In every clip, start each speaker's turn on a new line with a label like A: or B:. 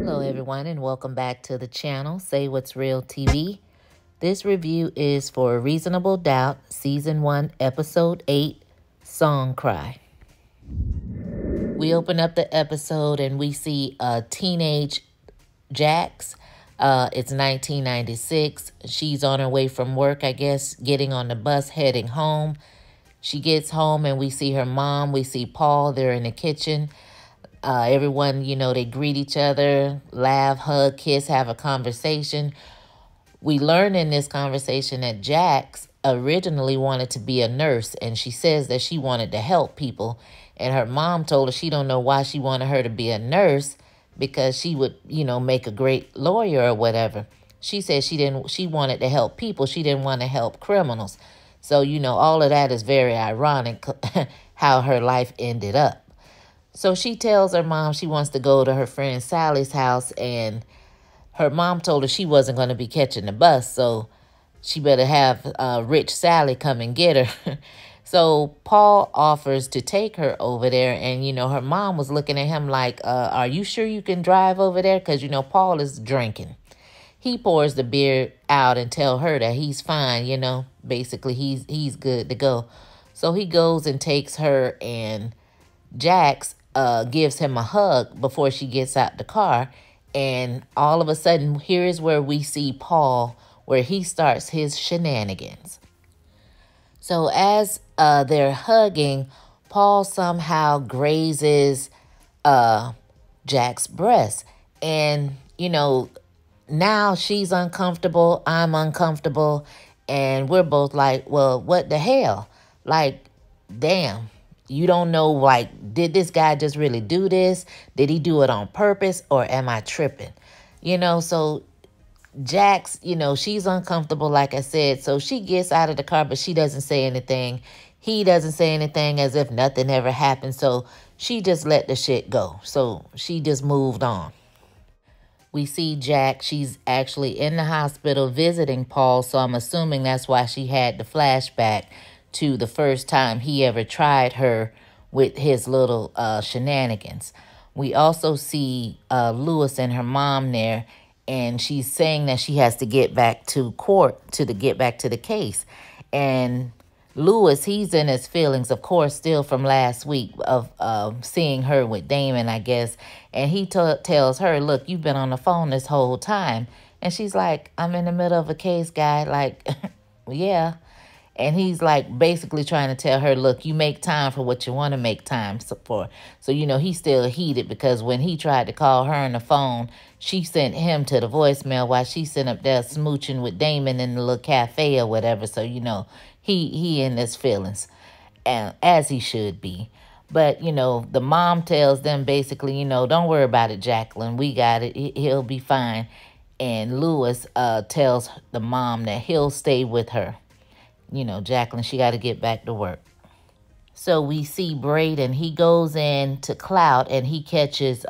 A: Hello everyone and welcome back to the channel, Say What's Real TV. This review is for Reasonable Doubt, Season 1, Episode 8, Song Cry. We open up the episode and we see a teenage Jax. It's 1996. She's on her way from work, I guess, getting on the bus, heading home. She gets home and we see her mom. We see Paul. They're in the kitchen. Everyone, they greet each other, laugh, hug, kiss, have a conversation. We learn in this conversation that Jax originally wanted to be a nurse, and she says that she wanted to help people. And her mom told her she don't know why she wanted her to be a nurse, because she would, make a great lawyer or whatever. She said she wanted to help people. She didn't want to help criminals. So, all of that is very ironic how her life ended up. So she tells her mom she wants to go to her friend Sally's house, and her mom told her she wasn't going to be catching the bus, so she better have rich Sally come and get her. So Paul offers to take her over there, and, her mom was looking at him like, are you sure you can drive over there? Because, Paul is drinking. He pours the beer out and tell her that he's fine, basically he's good to go. So he goes and takes her, and Jax gives him a hug before she gets out the car. And all of a sudden, here is where we see Paul, where he starts his shenanigans. So as they're hugging, Paul somehow grazes Jax's breast. And, now she's uncomfortable, I'm uncomfortable, and we're both like, well, what the hell? Like, damn. You don't know, did this guy just really do this? Did he do it on purpose, or am I tripping? So Jax, she's uncomfortable, like I said. So she gets out of the car, but she doesn't say anything. He doesn't say anything, as if nothing ever happened. So she just let the shit go. So she just moved on. We see Jax. She's actually in the hospital visiting Paul. So I'm assuming that's why she had the flashback to the first time he ever tried her with his little shenanigans. We also see Lewis and her mom there, and she's saying that she has to get back to court to get back to the case. And Lewis, he's in his feelings, of course, still from last week of seeing her with Damon, I guess. And he tells her, look, you've been on the phone this whole time. And she's like, I'm in the middle of a case, guy. Like, yeah. And he's like basically trying to tell her, look, you make time for what you want to make time for. So, he's still heated, because when he tried to call her on the phone, she sent him to the voicemail while she sent up there smooching with Damon in the little cafe or whatever. So, he in his feelings, and as he should be. But, the mom tells them basically, don't worry about it, Jacqueline. We got it. He'll be fine. And Lewis tells the mom that he'll stay with her. Jacqueline, she got to get back to work. So we see Braden. He goes in to Clout, and he catches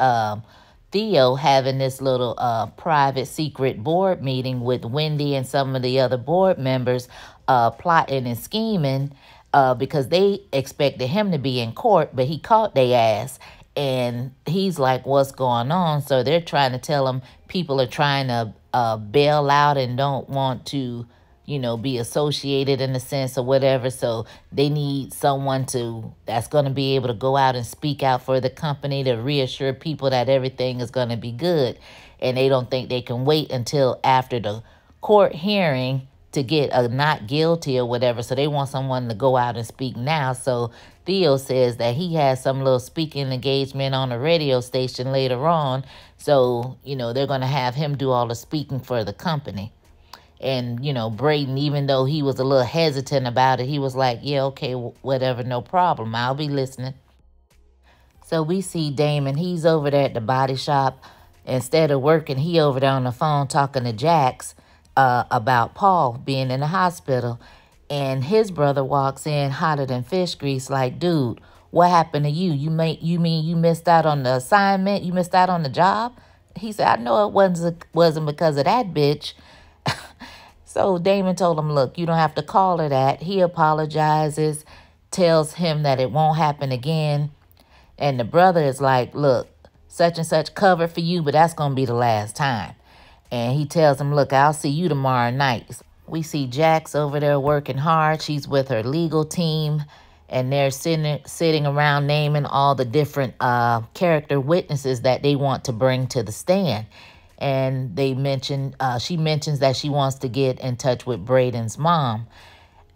A: Theo having this little private secret board meeting with Wendy and some of the other board members, plotting and scheming because they expected him to be in court, but he caught their ass. And he's like, what's going on? So they're trying to tell him people are trying to bail out and don't want to be associated in a sense or whatever. So they need someone that's going to be able to go out and speak out for the company to reassure people that everything is going to be good. And they don't think they can wait until after the court hearing to get a not guilty or whatever. So they want someone to go out and speak now. So Theo says that he has some little speaking engagement on a radio station later on. So, they're going to have him do all the speaking for the company. And, Braden, even though he was a little hesitant about it, he was like, yeah, okay, whatever, no problem. I'll be listening. So we see Damon. He's over there at the body shop. Instead of working, he over there on the phone talking to Jax about Paul being in the hospital. And his brother walks in hotter than fish grease like, dude, what happened to you? You mean you missed out on the assignment? You missed out on the job? He said, I know it wasn't because of that bitch. So Damon told him, look, you don't have to call her that. He apologizes, tells him that it won't happen again. And the brother is like, look, such and such covered for you, but that's going to be the last time. And he tells him, look, I'll see you tomorrow night. We see Jax over there working hard. She's with her legal team, and they're sitting around naming all the different character witnesses that they want to bring to the stand. And they she mentions that she wants to get in touch with Braden's mom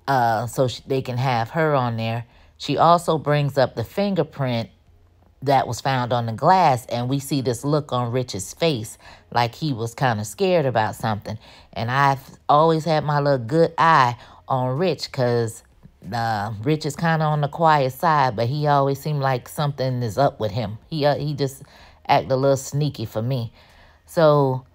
A: so they can have her on there. She also brings up the fingerprint that was found on the glass, and we see this look on Rich's face like he was kind of scared about something. And I've always had my little good eye on Rich because Rich is kind of on the quiet side, but he always seemed like something is up with him. He just act a little sneaky for me. So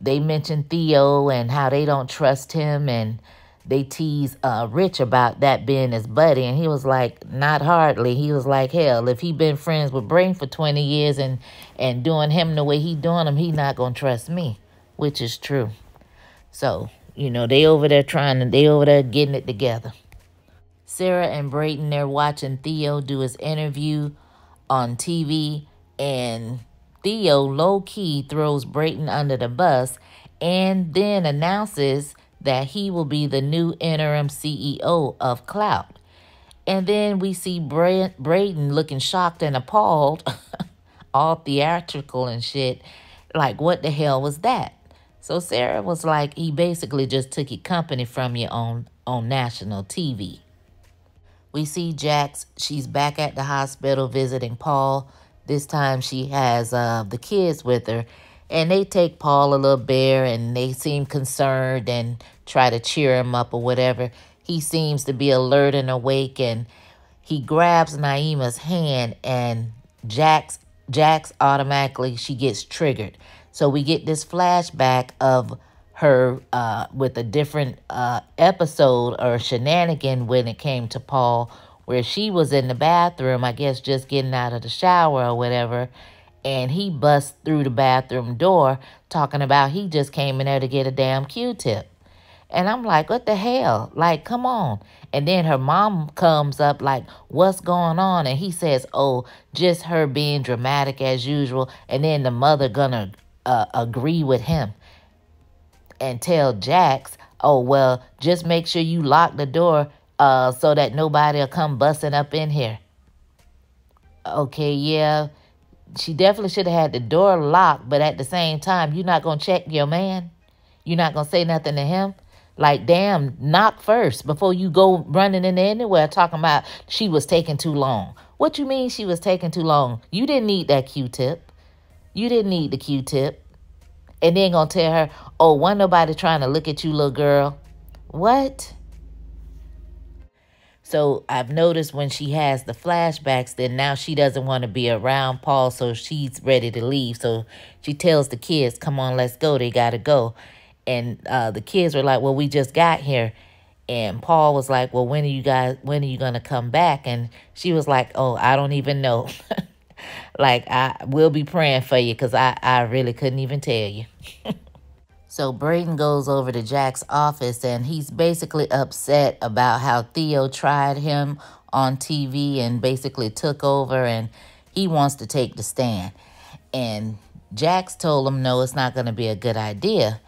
A: they mention Theo and how they don't trust him, and they tease Rich about that being his buddy, and he was like, not hardly. He was like, hell, if he been friends with Brain for 20 years and doing him the way he doing him, he not gonna trust me, which is true. So, you know, they over there getting it together. Sarah and Brayden, they're watching Theo do his interview on TV, and Theo low-key throws Brayden under the bus and then announces that he will be the new interim CEO of Clout. And then we see Brayden looking shocked and appalled, all theatrical and shit. Like, what the hell was that? So Sarah was like, he basically just took your company from you on national TV. We see Jax. She's back at the hospital visiting Paul. This time she has the kids with her. And they take Paul a little bear, and they seem concerned and try to cheer him up or whatever. He seems to be alert and awake, and he grabs Naima's hand, and Jax automatically, she gets triggered. So we get this flashback of her with a different episode or shenanigan when it came to Paul, where she was in the bathroom, I guess just getting out of the shower or whatever, and he busts through the bathroom door talking about he just came in there to get a damn Q-tip. And I'm like, what the hell? Like, come on. And then her mom comes up like, what's going on? And he says, oh, just her being dramatic as usual. And then the mother gonna agree with him and tell Jax, oh, well, just make sure you lock the door so that nobody will come busting up in here. Okay, yeah. She definitely should have had the door locked, but at the same time, you're not going to check your man? You're not going to say nothing to him? Like, damn, knock first before you go running in there anywhere talking about she was taking too long. What you mean she was taking too long? You didn't need that Q-tip. You didn't need the Q-tip. And then going to tell her, oh, wasn't nobody trying to look at you, little girl. What? So I've noticed when she has the flashbacks, then now she doesn't want to be around Paul, so she's ready to leave. So she tells the kids, come on, let's go. They got to go. And the kids were like, well, we just got here. And Paul was like, well, when are you going to come back? And she was like, oh, I don't even know. Like, I will be praying for you because I really couldn't even tell you. So Brayden goes over to Jack's office, and he's basically upset about how Theo tried him on TV and basically took over, and he wants to take the stand. And Jax told him, no, it's not going to be a good idea.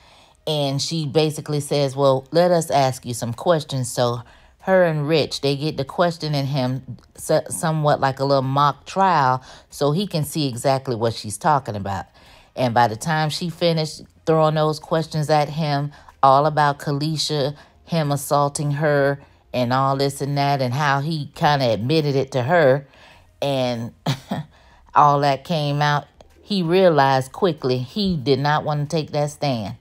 A: And she basically says, well, let us ask you some questions. So her and Rich, they get to questioning him somewhat like a little mock trial so he can see exactly what she's talking about. And by the time she finished throwing those questions at him, all about Kalisha, him assaulting her, and all this and that, and how he kind of admitted it to her, and all that came out, he realized quickly he did not want to take that stand.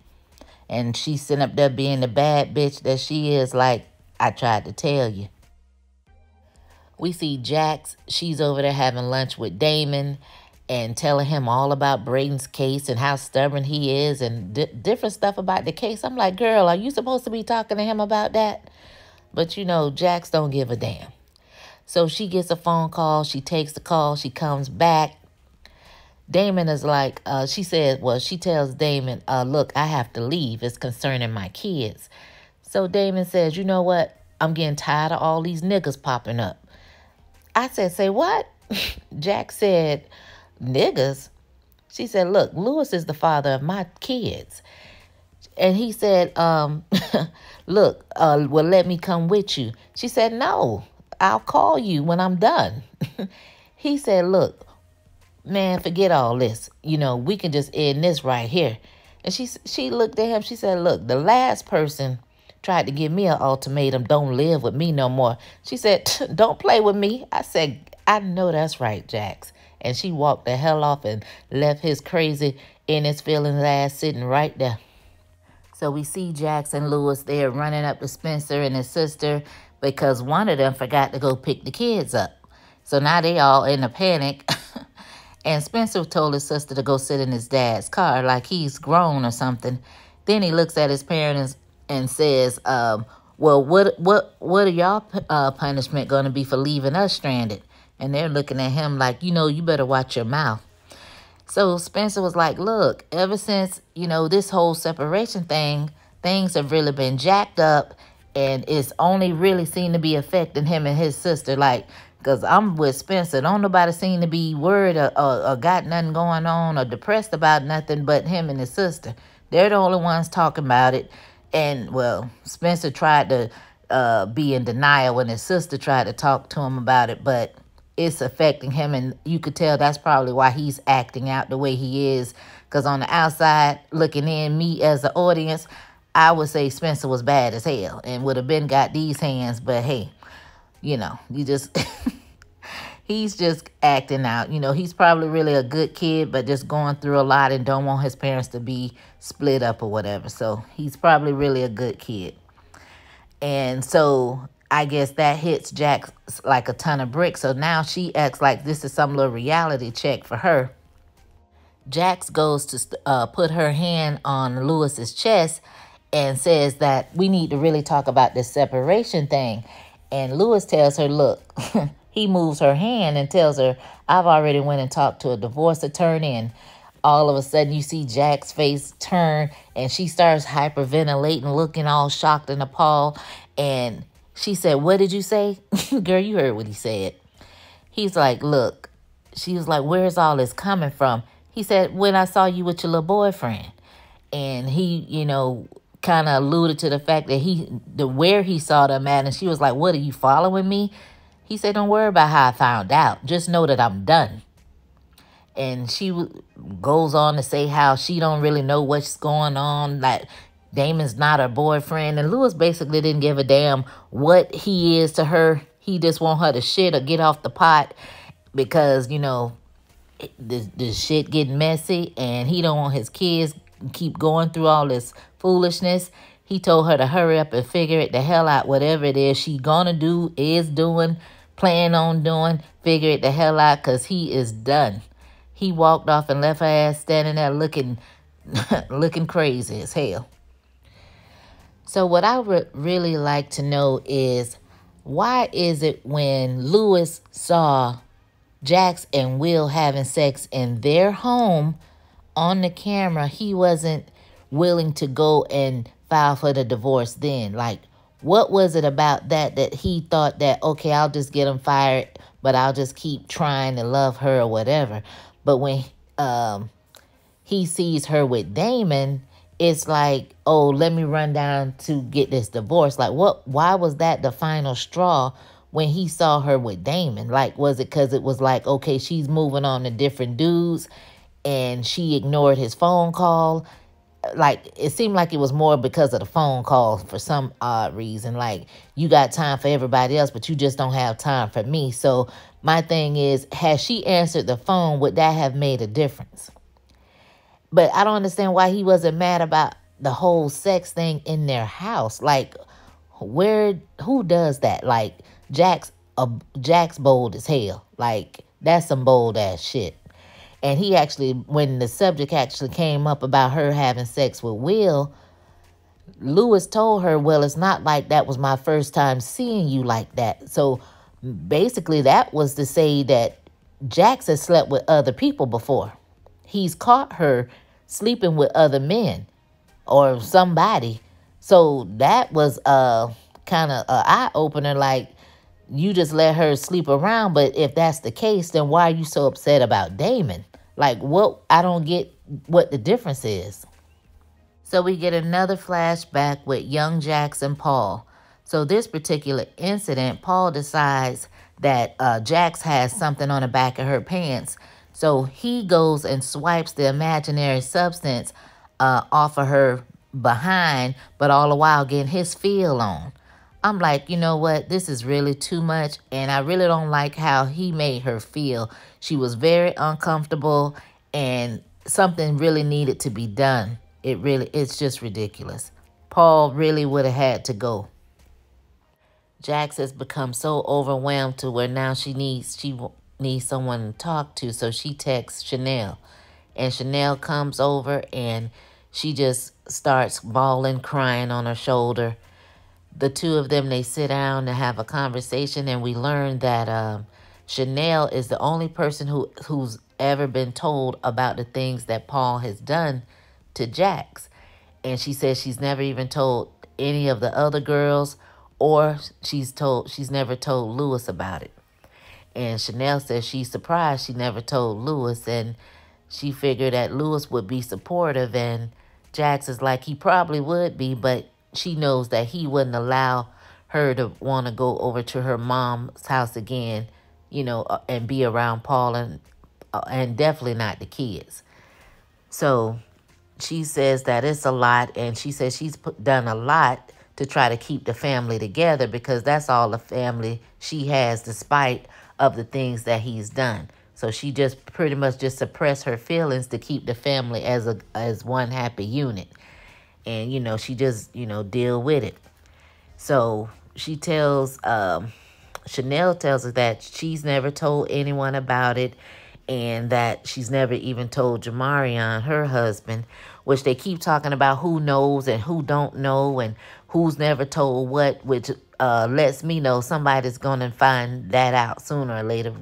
A: And she's sitting up there being the bad bitch that she is, like, I tried to tell you. We see Jax. She's over there having lunch with Damon and telling him all about Brayden's case and how stubborn he is and different stuff about the case. I'm like, girl, are you supposed to be talking to him about that? But, you know, Jax don't give a damn. So she gets a phone call. She takes the call. She comes back. Damon is like, she tells Damon, look, I have to leave. It's concerning my kids. So Damon says, you know what? I'm getting tired of all these niggas popping up. I said, say what? Jack said, niggas? She said, look, Lewis is the father of my kids. And he said, look, well, let me come with you. She said, no, I'll call you when I'm done. He said, look, man, forget all this. You know, we can just end this right here. And she looked at him. She said, look, the last person tried to give me an ultimatum, don't live with me no more. She said, don't play with me. I said, I know that's right, Jax. And she walked the hell off and left his crazy in his feelings ass sitting right there. So we see Jax and Lewis there running up to Spencer and his sister because one of them forgot to go pick the kids up. So now they all in a panic. And Spencer told his sister to go sit in his dad's car like he's grown or something. Then he looks at his parents and says, well, what are y'all punishment going to be for leaving us stranded? And they're looking at him like, you know, you better watch your mouth. So Spencer was like, look, ever since, you know, this whole separation thing, things have really been jacked up. And it's only really seemed to be affecting him and his sister. Like, because I'm with Spencer. Don't nobody seem to be worried or got nothing going on or depressed about nothing but him and his sister. They're the only ones talking about it. And, well, Spencer tried to be in denial when his sister tried to talk to him about it. But it's affecting him. And you could tell that's probably why he's acting out the way he is. Because on the outside, looking in, me as the audience, I would say Spencer was bad as hell and would have been got these hands. But, hey, you know, you just... He's just acting out. You know, he's probably really a good kid, but just going through a lot and don't want his parents to be split up or whatever. So he's probably really a good kid. And so I guess that hits Jax like a ton of bricks. So now she acts like this is some little reality check for her. Jax goes to put her hand on Lewis's chest and says that we need to really talk about this separation thing. And Lewis tells her, look... He moves her hand and tells her, I've already went and talked to a divorce attorney. And all of a sudden you see Jax's face turn and she starts hyperventilating, looking all shocked and appalled. And she said, what did you say? Girl, you heard what he said. He's like, look, she was like, where's all this coming from? He said, when I saw you with your little boyfriend. And he, you know, kind of alluded to the fact that where he saw them at. And she was like, what, are you following me? He said, don't worry about how I found out. Just know that I'm done. And she goes on to say how she don't really know what's going on. Like, Damon's not her boyfriend. And Lewis basically didn't give a damn what he is to her. He just want her to shit or get off the pot because, you know, the shit getting messy. And he don't want his kids keep going through all this foolishness. He told her to hurry up and figure it the hell out. Whatever it is she gonna do, is doing, plan on doing, figure it the hell out because he is done. He walked off and left her ass standing there looking looking crazy as hell. So what I would really like to know is, why is it when Lewis saw Jax and Will having sex in their home on the camera, he wasn't willing to go and file for the divorce then? Like, what was it about that he thought that, okay, I'll just get him fired, but I'll just keep trying to love her or whatever. But when he sees her with Damon, it's like, oh, let me run down to get this divorce. Like, why was that the final straw when he saw her with Damon? Like, was it because it was like, okay, she's moving on to different dudes and she ignored his phone call? Like, it seemed like it was more because of the phone call for some odd reason. Like, you got time for everybody else, but you just don't have time for me. So my thing is, had she answered the phone, would that have made a difference? But I don't understand why he wasn't mad about the whole sex thing in their house. Like, who does that? Like, Jax bold as hell. Like, that's some bold ass shit. And he actually, when the subject actually came up about her having sex with Will, Lewis told her, well, it's not like that was my first time seeing you like that. So basically that was to say that Jax has slept with other people before. He's caught her sleeping with other men or somebody. So that was kind of an eye-opener, like, you just let her sleep around. But if that's the case, then why are you so upset about Damon? Like, what? I don't get what the difference is. So we get another flashback with Young Jax and Paul. So this particular incident, Paul decides that Jax has something on the back of her pants. So he goes and swipes the imaginary substance off of her behind, but all the while getting his feel on. I'm like, you know what? This is really too much, and I really don't like how he made her feel. She was very uncomfortable, and something really needed to be done. It's just ridiculous. Paul really would have had to go. Jax has become so overwhelmed to where now she needs someone to talk to, so she texts Chanel. And Chanel comes over and she just starts bawling, crying on her shoulder. The two of them, they sit down to have a conversation, and we learn that Chanel is the only person who's ever been told about the things that Paul has done to Jax. And she says she's never even told any of the other girls, or she's never told Lewis about it. And Chanel says she's surprised she never told Lewis, and she figured that Lewis would be supportive, and Jax is like, he probably would be, but she knows that he wouldn't allow her to want to go over to her mom's house again, and be around Paul, and definitely not the kids. So she says that it's a lot, and she says she's done a lot to try to keep the family together, because that's all the family she has, despite of the things that he's done. So she just pretty much just suppressed her feelings to keep the family as one happy unit. And, she just, deal with it. So she tells, Chanel tells her that she's never told anyone about it, and that she's never even told Jamarion, her husband, which they keep talking about who knows and who don't know and who's never told what, which lets me know somebody's going to find that out sooner or later.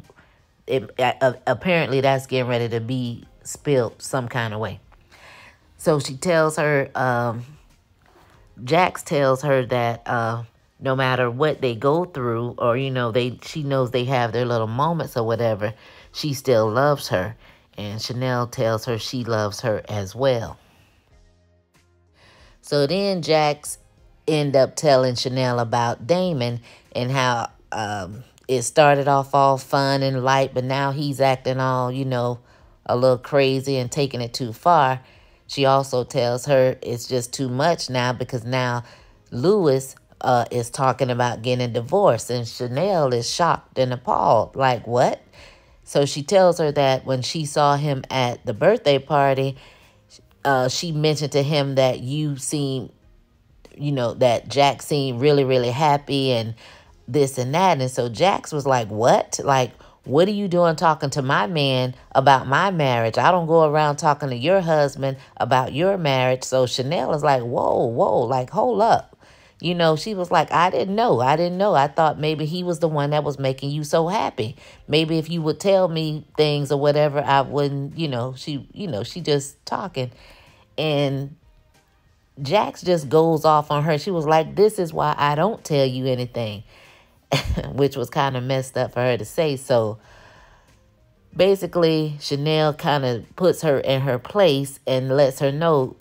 A: Apparently that's getting ready to be spilled some kind of way. So she tells her, Jax tells her that no matter what they go through, or, she knows they have their little moments or whatever, she still loves her. And Chanel tells her she loves her as well. So then Jax end up telling Chanel about Damon and how it started off all fun and light, but now he's acting all, a little crazy and taking it too far. She also tells her it's just too much now, because now Lewis is talking about getting a divorce, and Chanel is shocked and appalled. Like, what? So she tells her that when she saw him at the birthday party, she mentioned to him that that Jax seemed really, really happy and this and that. And so Jax was like, what? Like, what are you doing talking to my man about my marriage? I don't go around talking to your husband about your marriage. So Chanel is like, whoa, like, hold up. She was like, I didn't know. I thought maybe he was the one that was making you so happy. Maybe if you would tell me things or whatever, I wouldn't, she just talking. And Jax just goes off on her. She was like, this is why I don't tell you anything, which was kind of messed up for her to say. So basically, Chanel kind of puts her in her place and lets her know,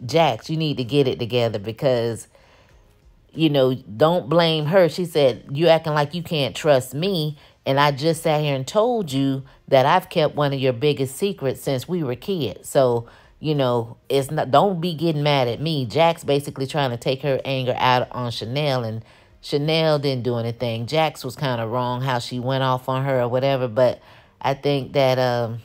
A: Jax, you need to get it together, because, don't blame her. She said, you acting like you can't trust me, and I just sat here and told you that I've kept one of your biggest secrets since we were kids. So, it's not, don't be getting mad at me. Jax basically trying to take her anger out on Chanel, and Chanel didn't do anything. Jax was kind of wrong how she went off on her or whatever, but I think that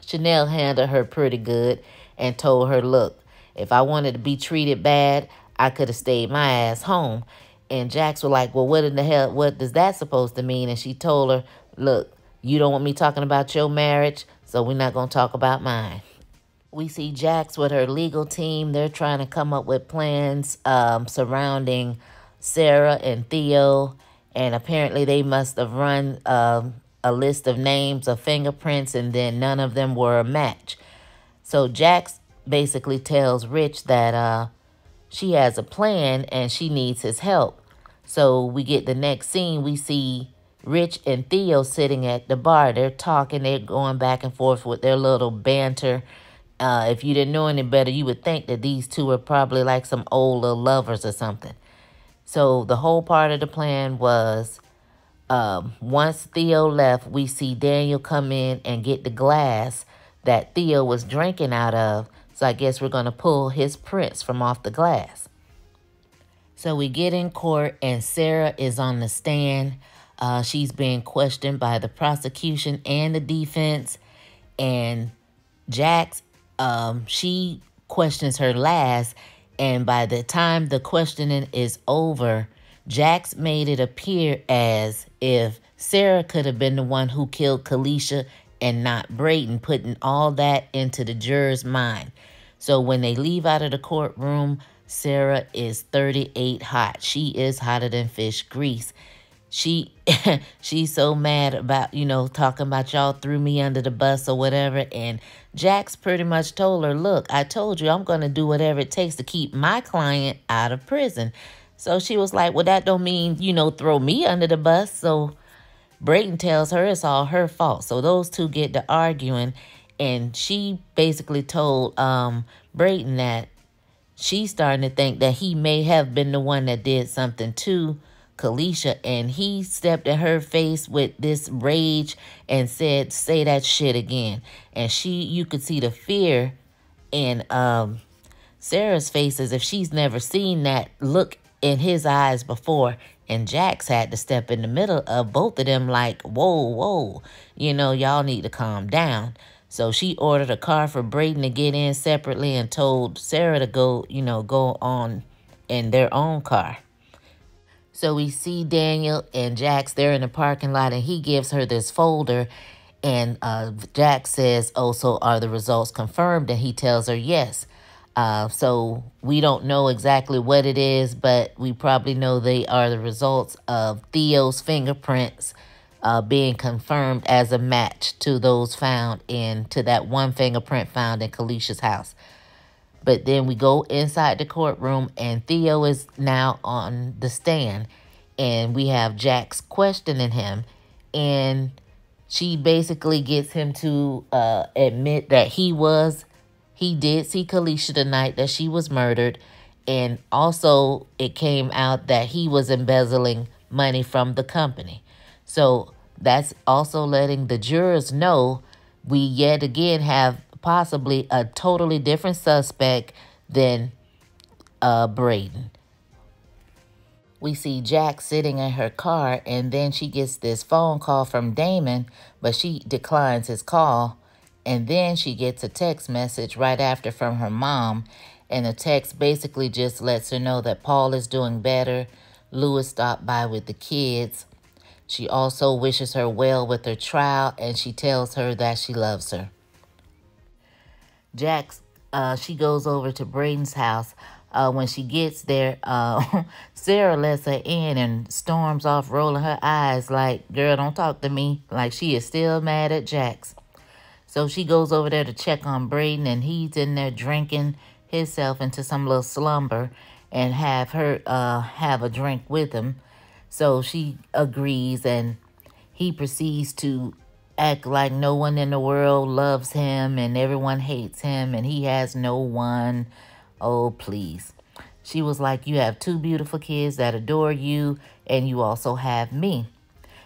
A: Chanel handled her pretty good and told her, look, if I wanted to be treated bad, I could have stayed my ass home. And Jax was like, well, what in the hell, what is that supposed to mean? And she told her, look, you don't want me talking about your marriage, so we're not going to talk about mine. We see Jax with her legal team. They're trying to come up with plans surrounding Sarah and Theo. And apparently they must have run a list of names of fingerprints, and then none of them were a match. So Jax basically tells Rich that she has a plan and she needs his help. So we get the next scene. We see Rich and Theo sitting at the bar. They're talking. They're going back and forth with their little banter. If you didn't know any better, you would think that these two are probably like some old little lovers or something. So the whole part of the plan was, once Theo left, we see Daniel come in and get the glass that Theo was drinking out of. So I guess we're going to pull his prints from off the glass. So we get in court and Sarah is on the stand. She's being questioned by the prosecution and the defense. And Jax, she questions her last. And by the time the questioning is over, Jax made it appear as if Sarah could have been the one who killed Kalisha and not Brayden, putting all that into the juror's mind. So when they leave out of the courtroom, Sarah is 38 hot. She is hotter than fish grease. She's so mad about, talking about y'all threw me under the bus or whatever. And Jax pretty much told her, look, I told you I'm going to do whatever it takes to keep my client out of prison. So she was like, well, that don't mean, throw me under the bus. So Brayden tells her it's all her fault. So those two get to arguing. And she basically told Brayden that she's starting to think that he may have been the one that did something to Kalisha. And he stepped in her face with this rage and said, say that shit again. And you could see the fear in Sarah's face as if she's never seen that look in his eyes before. And Jax had to step in the middle of both of them like, whoa, y'all need to calm down. So she ordered a car for Brayden to get in separately and told Sarah to go on in their own car. So we see Daniel and Jax, they're in the parking lot, and he gives her this folder. And Jax says, oh, so are the results confirmed? And he tells her yes. So we don't know exactly what it is, but we probably know they are the results of Theo's fingerprints being confirmed as a match to those found to that one fingerprint found in Kalisha's house. But then we go inside the courtroom and Theo is now on the stand and we have Jax questioning him, and she basically gets him to admit that he did see Kalisha the night that she was murdered. And also it came out that he was embezzling money from the company. So that's also letting the jurors know we yet again have possibly a totally different suspect than Brayden. We see Jax sitting in her car, and then she gets this phone call from Damon, but she declines his call. And then she gets a text message right after from her mom. And the text basically just lets her know that Paul is doing better. Lewis stopped by with the kids. She also wishes her well with her trial, and she tells her that she loves her. Jax, she goes over to Brayden's house. When she gets there, Sarah lets her in and storms off, rolling her eyes like, girl, don't talk to me. Like she is still mad at Jax. So she goes over there to check on Brayden, and he's in there drinking himself into some little slumber and have her have a drink with him. So she agrees, and he proceeds to act like no one in the world loves him and everyone hates him and he has no one. Oh, please. She was like, you have two beautiful kids that adore you, and you also have me.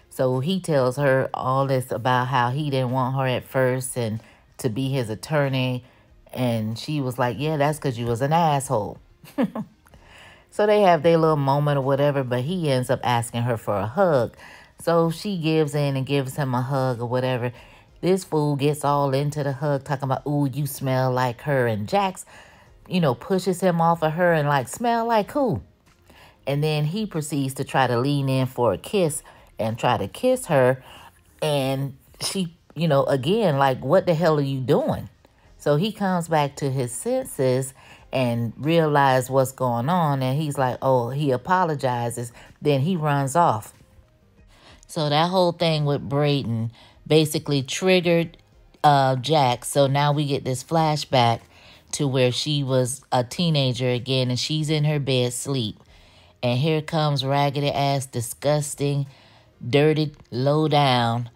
A: So he tells her all this about how he didn't want her at first and to be his attorney. And she was like, yeah, that's because you was an asshole. So they have their little moment or whatever, but he ends up asking her for a hug. So she gives in and gives him a hug or whatever. This fool gets all into the hug, talking about, ooh, you smell like her. And Jax, pushes him off of her and like, smell like who? And then he proceeds to try to lean in for a kiss and try to kiss her. And she, again, like, what the hell are you doing? So he comes back to his senses and realizes what's going on. And he's like, oh, he apologizes. Then he runs off. So that whole thing with Brayden basically triggered Jax. So now we get this flashback to where she was a teenager again, and she's in her bed asleep. And here comes raggedy ass, disgusting dirty, low down,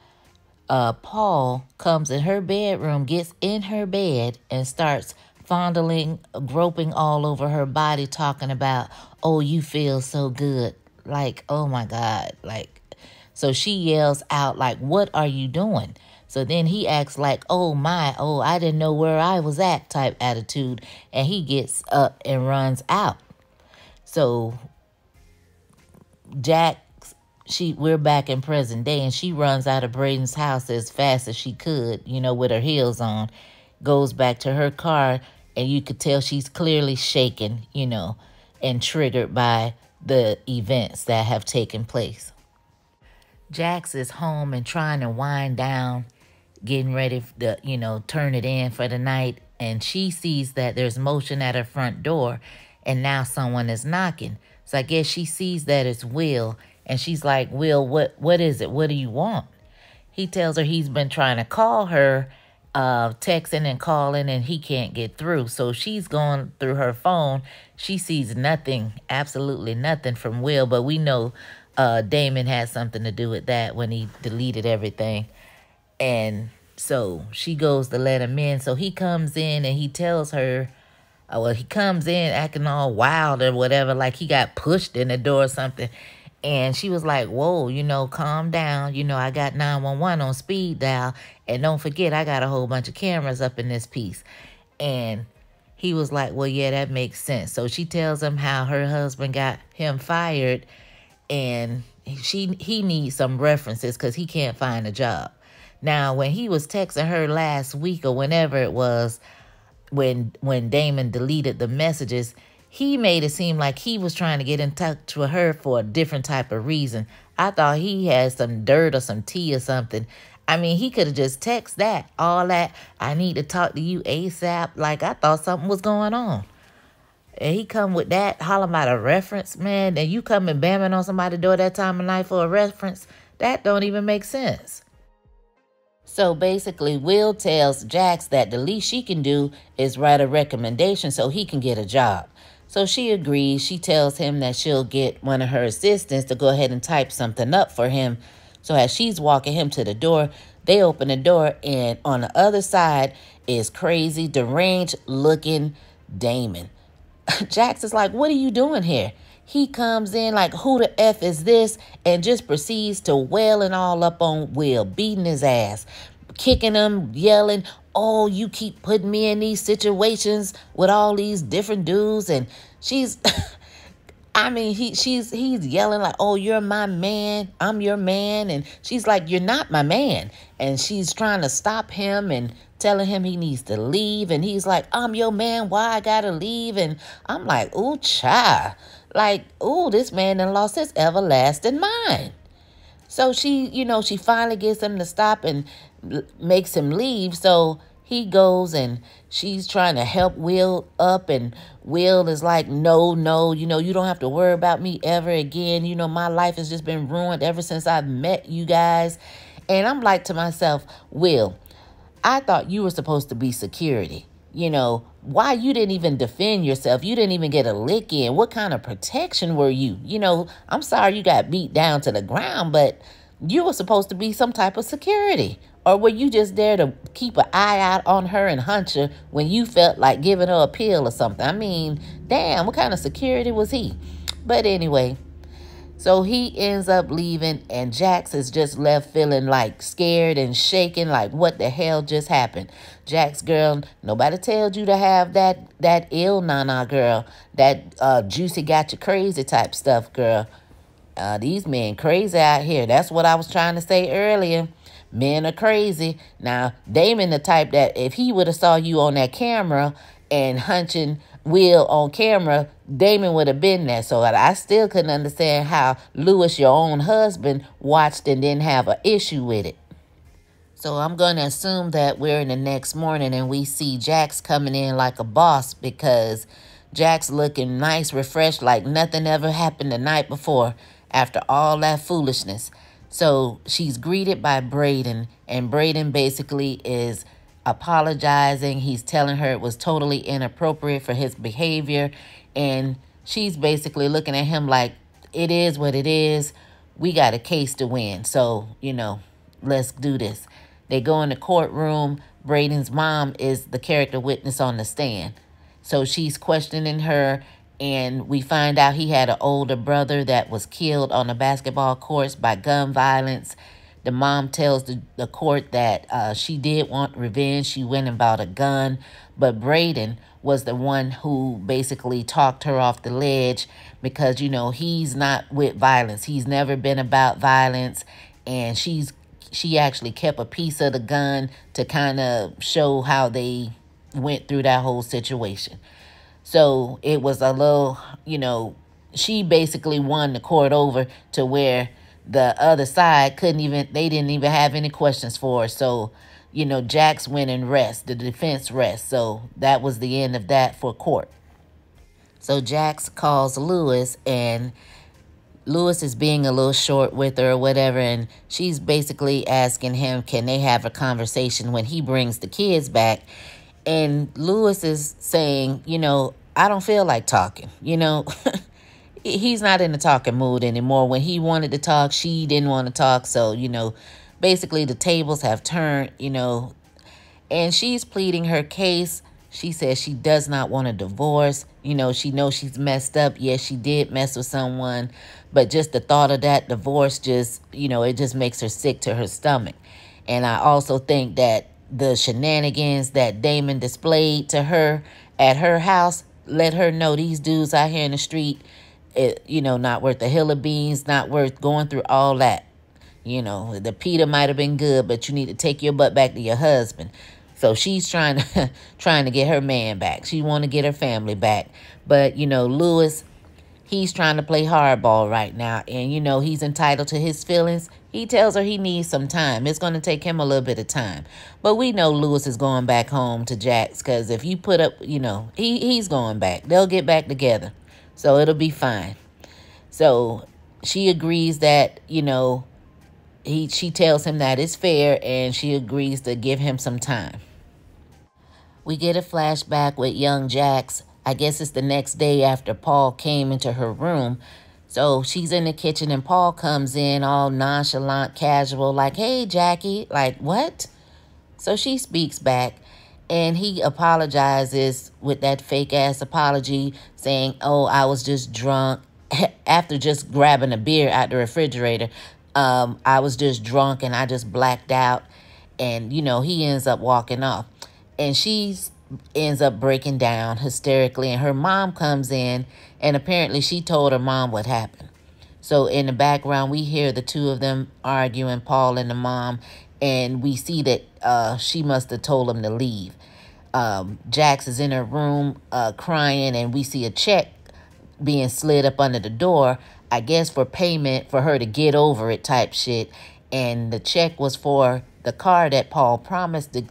A: Paul comes in her bedroom, gets in her bed, and starts fondling, groping all over her body, talking about, oh, you feel so good. Like, oh my God. Like, so she yells out, like, what are you doing? So then he acts like, oh my, oh, I didn't know where I was at type attitude. And he gets up and runs out. So Jax, we're back in present day, and she runs out of Braden's house as fast as she could, with her heels on, goes back to her car, and you could tell she's clearly shaken, and triggered by the events that have taken place. Jax is home and trying to wind down, getting ready to, turn it in for the night, and she sees that there's motion at her front door, and now someone is knocking. So I guess she sees that it's Will, and she's like, Will, what is it? What do you want? He tells her he's been trying to call her, texting and calling, and he can't get through. So she's going through her phone. She sees nothing, absolutely nothing from Will, but we know Damon had something to do with that when he deleted everything. And so she goes to let him in. So he comes in and he tells her, he comes in acting all wild or whatever, like he got pushed in the door or something. And she was like, whoa, calm down. I got 911 on speed dial. And don't forget, I got a whole bunch of cameras up in this piece. And he was like, well, yeah, that makes sense. So she tells him how her husband got him fired. And he needs some references because he can't find a job. Now, when he was texting her last week or whenever it was, when Damon deleted the messages, he made it seem like he was trying to get in touch with her for a different type of reason. I thought he had some dirt or some tea or something. I mean, he could have just texted that, all that, I need to talk to you ASAP. Like, I thought something was going on. And he come with that, hollering about a reference, man. And you come and bamming on somebody's door that time of night for a reference. That don't even make sense. So basically, Will tells Jax that the least she can do is write a recommendation so he can get a job. So she agrees. She tells him that she'll get one of her assistants to go ahead and type something up for him. So as she's walking him to the door, they open the door, and on the other side is crazy, deranged-looking Damon. Jax is like, what are you doing here? He comes in like, who the F is this? And just proceeds to wailing all up on Will, beating his ass, kicking him, yelling, oh, you keep putting me in these situations with all these different dudes. And she's, I mean, he's yelling like, oh, you're my man. I'm your man. And she's like, you're not my man. And she's trying to stop him and telling him he needs to leave. And he's like, I'm your man. Why I gotta leave? And I'm like, ooh, child. Like, ooh, this man done lost his everlasting mind. So she, she finally gets him to stop and makes him leave. So he goes and she's trying to help Will up. And Will is like, no, you don't have to worry about me ever again. My life has just been ruined ever since I met you guys. And I'm like to myself, Will, I thought you were supposed to be security. Why you didn't even defend yourself? You didn't even get a lick in. What kind of protection were you? I'm sorry you got beat down to the ground, but you were supposed to be some type of security. Or were you just there to keep an eye out on her and hunt her when you felt like giving her a pill or something? I mean, damn, what kind of security was he? But anyway, so he ends up leaving, and Jax is just left feeling like scared and shaking, like what the hell just happened? Jax, girl, nobody told you to have that ill nana, girl. That juicy got you crazy type stuff, girl. These men crazy out here. That's what I was trying to say earlier. Men are crazy. Now, Damon the type that if he would have saw you on that camera and hunching Will on camera, Damon would have been there. So I still couldn't understand how Lewis, your own husband, watched and didn't have an issue with it. So I'm going to assume that we're in the next morning and we see Jax coming in like a boss, because Jax looking nice, refreshed, like nothing ever happened the night before after all that foolishness. So she's greeted by Braden, and Braden basically is apologizing. He's telling her it was totally inappropriate for his behavior, and she's basically looking at him like, it is what it is. we got a case to win. So, let's do this. They go in the courtroom. Braden's mom is the character witness on the stand. So she's questioning her, and we find out he had an older brother that was killed on the basketball courts by gun violence. The mom tells the court that she did want revenge. She went and bought a gun. But Braden was the one who basically talked her off the ledge because, he's not with violence. He's never been about violence. And she actually kept a piece of the gun to kind of show how they went through that whole situation. So it was a little, she basically won the court over to where the other side they didn't even have any questions for her. So, Jax went and rest, the defense rest. So that was the end of that for court. So Jax calls Lewis, and Lewis is being a little short with her or whatever, and she's basically asking him, can they have a conversation when he brings the kids back? And Lewis is saying, I don't feel like talking, He's not in the talking mood anymore. When he wanted to talk, she didn't want to talk. So, basically the tables have turned, and she's pleading her case. She says she does not want a divorce. She knows she's messed up. Yes, she did mess with someone, but just the thought of that divorce just, it just makes her sick to her stomach. And I also think that the shenanigans that Damon displayed to her at her house let her know these dudes out here in the street, not worth a hill of beans, not worth going through all that. The pita might have been good, but you need to take your butt back to your husband. So she's trying to get her man back. She want to get her family back. But, Lewis, he's trying to play hardball right now. And, he's entitled to his feelings. He tells her he needs some time. It's going to take him a little bit of time. But we know Lewis is going back home to Jax, because if you put up, he's going back. They'll get back together. So it'll be fine. So she agrees that, she tells him that it's fair, and she agrees to give him some time. We get a flashback with Young Jax. I guess it's the next day after Paul came into her room. So she's in the kitchen, and Paul comes in all nonchalant, casual, like, hey, Jackie, like, what? So she speaks back, and he apologizes with that fake-ass apology, saying, oh, I was just drunk. After just grabbing a beer out the refrigerator, I was just drunk and I just blacked out. And, he ends up walking off. And she ends up breaking down hysterically. And her mom comes in, and apparently she told her mom what happened. So in the background, we hear the two of them arguing, Paul and the mom. And we see that she must have told him to leave. Jax is in her room crying, and we see a check being slid up under the door, I guess for payment for her to get over it type shit. And the check was for the car that Paul promised to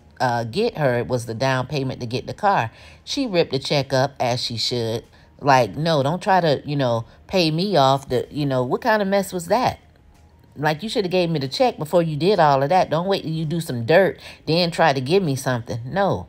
A: get her. It was the down payment to get the car. She ripped the check up, as she should. Like, no, don't try to, pay me off. What kind of mess was that? Like, you should have gave me the check before you did all of that. Don't wait till you do some dirt, then try to give me something. No.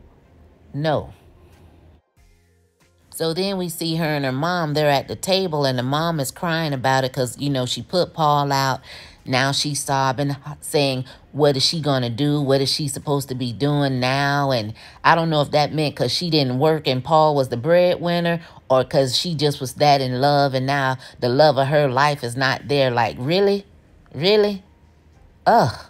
A: So then we see her and her mom. They're at the table, and the mom is crying about it because, she put Paul out. Now she's sobbing, saying, what is she going to do? What is she supposed to be doing now? And I don't know if that meant because she didn't work and Paul was the breadwinner, or because she just was that in love, and now the love of her life is not there. Like, really? Really? Ugh.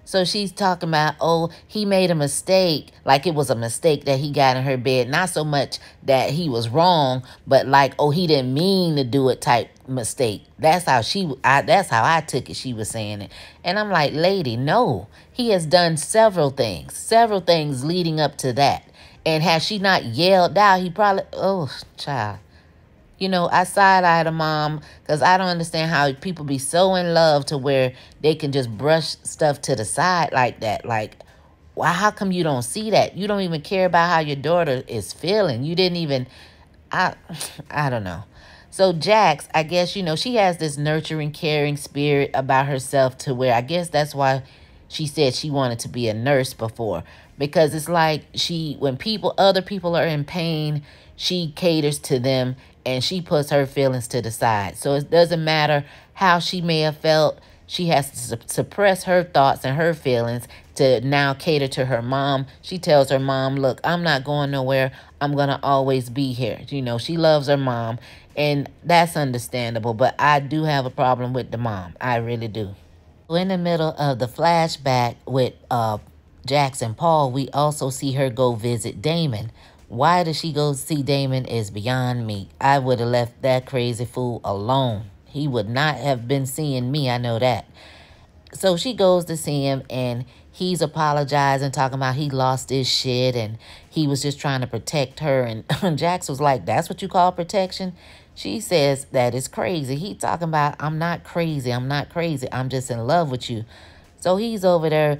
A: So she's talking about, oh, he made a mistake. Like it was a mistake that he got in her bed. Not so much that he was wrong, but like, oh, he didn't mean to do it type mistake. That's how that's how I took it. She was saying it. And I'm like, lady, no. He has done several things leading up to that. And had she not yelled out, he probably, oh, child. I side-eyed a mom because I don't understand how people be so in love to where they can just brush stuff to the side like that. Like, why? How come you don't see that? You don't even care about how your daughter is feeling. You didn't even, I don't know. So Jax, I guess, she has this nurturing, caring spirit about herself to where I guess that's why she said she wanted to be a nurse before. Because it's like when other people are in pain, she caters to them and she puts her feelings to the side. So it doesn't matter how she may have felt. She has to suppress her thoughts and her feelings to now cater to her mom. She tells her mom, look, I'm not going nowhere. I'm going to always be here. You know, she loves her mom, and that's understandable. But I do have a problem with the mom. I really do. In the middle of the flashback with Jax and Paul, we also see her go visit Damon. Why does she go see Damon is beyond me. I would have left that crazy fool alone. He would not have been seeing me, I know that. So she goes to see him, and he's apologizing, talking about he lost his shit, and he was just trying to protect her. And Jax was like, that's what you call protection? She says that is crazy. He talking about, I'm not crazy. I'm not crazy. I'm just in love with you. So he's over there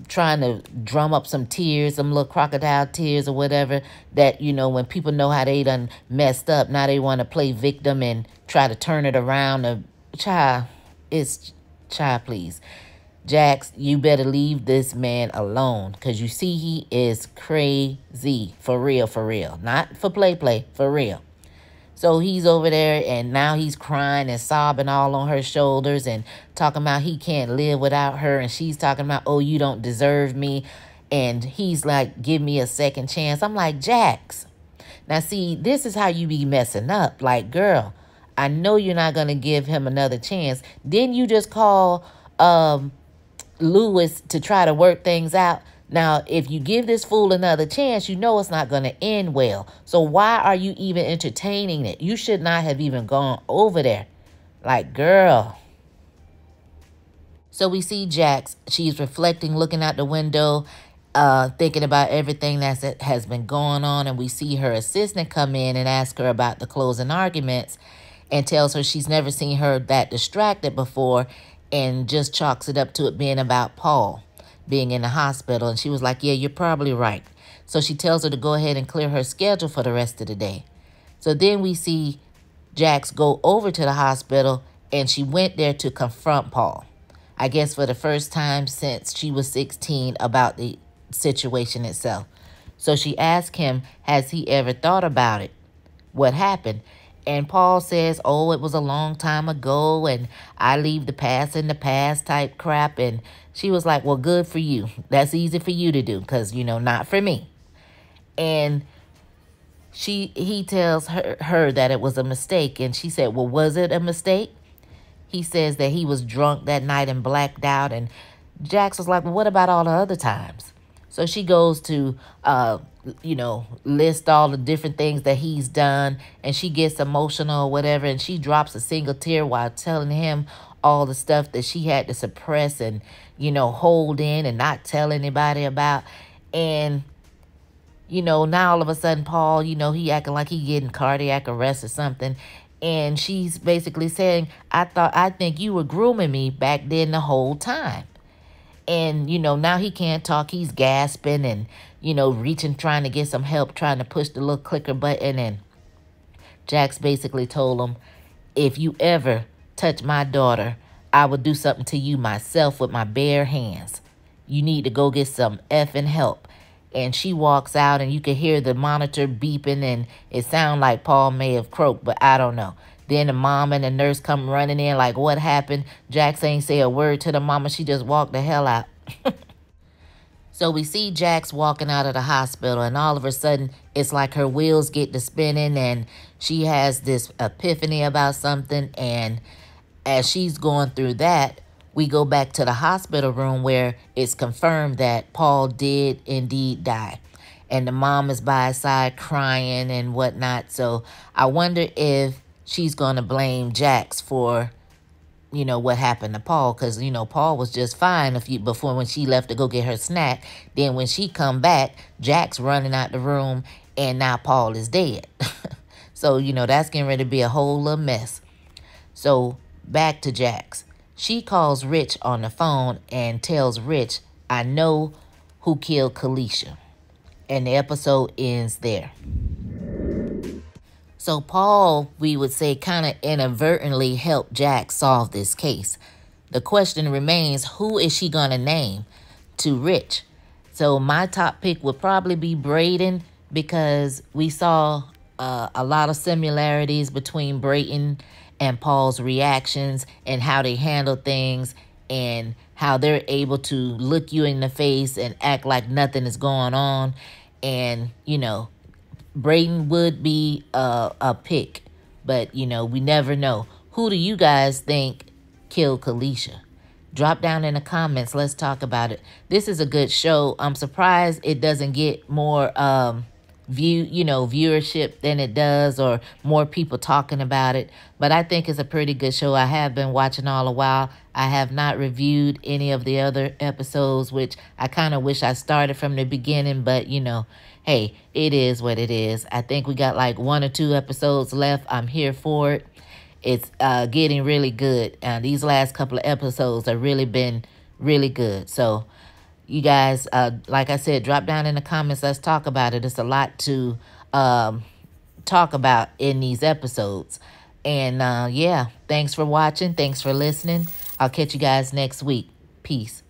A: trying to drum up some tears, some little crocodile tears or whatever, that, you know, when people know how they done messed up, now they want to play victim and try to turn it around. Child, please. Jax, you better leave this man alone, because you see he is crazy. For real, for real. Not for play, for real. So he's over there, and now he's crying and sobbing all on her shoulders and talking about he can't live without her. And she's talking about, oh, you don't deserve me. And he's like, give me a second chance. I'm like, Jax. Now, see, this is how you be messing up. Like, girl, I know you're not going to give him another chance. Then you just call Lewis to try to work things out. Now, if you give this fool another chance, you know it's not going to end well. So why are you even entertaining it? You should not have even gone over there. Like, girl. So we see Jax. She's reflecting, looking out the window, thinking about everything that has been going on. And we see her assistant come in and ask her about the closing arguments, and tells her she's never seen her that distracted before, and just chalks it up to it being about Paul being in the hospital. And she was like, yeah, you're probably right. So she tells her to go ahead and clear her schedule for the rest of the day. So then we see Jax go over to the hospital, and she went there to confront Paul, I guess for the first time since she was 16, about the situation itself. So she asked him, has he ever thought about it? What happened? And Paul says, oh, it was a long time ago, and I leave the past in the past type crap. And she was like, well, good for you. That's easy for you to do, because, you know, not for me. And he tells her that it was a mistake. And she said, well, was it a mistake? He says that he was drunk that night and blacked out. And Jax was like, well, what about all the other times? So she goes to, you know, list all the different things that he's done, and she gets emotional or whatever, and she drops a single tear while telling him all the stuff that she had to suppress and, you know, hold in and not tell anybody about. And, you know, now all of a sudden Paul, you know, he acting like he getting cardiac arrest or something. And she's basically saying, I think you were grooming me back then the whole time. And, you know, now he can't talk. He's gasping and, you know, reaching, trying to get some help, trying to push the little clicker button. And Jax basically told him, if you ever touch my daughter, I will do something to you myself with my bare hands. You need to go get some effing help. And she walks out, and you can hear the monitor beeping, and it sounds like Paul may have croaked, but I don't know. Then the mom and the nurse come running in like, what happened? Jax ain't say a word to the mama. She just walked the hell out. So we see Jax walking out of the hospital, and all of a sudden, it's like her wheels get to spinning, and she has this epiphany about something. And as she's going through that, we go back to the hospital room where it's confirmed that Paul did indeed die. And the mom is by his side crying and whatnot. So I wonder if she's going to blame Jax for, you know, what happened to Paul. Because, you know, Paul was just fine before when she left to go get her snack. Then when she come back, Jax running out the room, and now Paul is dead. So, you know, that's getting ready to be a whole little mess. So back to Jax. She calls Rich on the phone and tells Rich, I know who killed Kalisha. And the episode ends there. So Paul, we would say, kind of inadvertently helped Jax solve this case. The question remains, who is she going to name to Rich? So my top pick would probably be Braden, because we saw a lot of similarities between Brayton and Paul's reactions and how they handle things and how they're able to look you in the face and act like nothing is going on. And, you know, Brayton would be a pick, but, you know, we never know. Who do you guys think killed Kalisha? Drop down in the comments. Let's talk about it. This is a good show. I'm surprised it doesn't get more viewership than it does, or more people talking about it. But I think it's a pretty good show. I have been watching all a while. I have not reviewed any of the other episodes, which I kind of wish I started from the beginning, but you know, hey, it is what it is. I think we got like 1 or 2 episodes left. I'm here for it. It's getting really good. These last couple of episodes have really been really good. So you guys, like I said, drop down in the comments. Let's talk about it. It's a lot to talk about in these episodes. And yeah, thanks for watching. Thanks for listening. I'll catch you guys next week. Peace.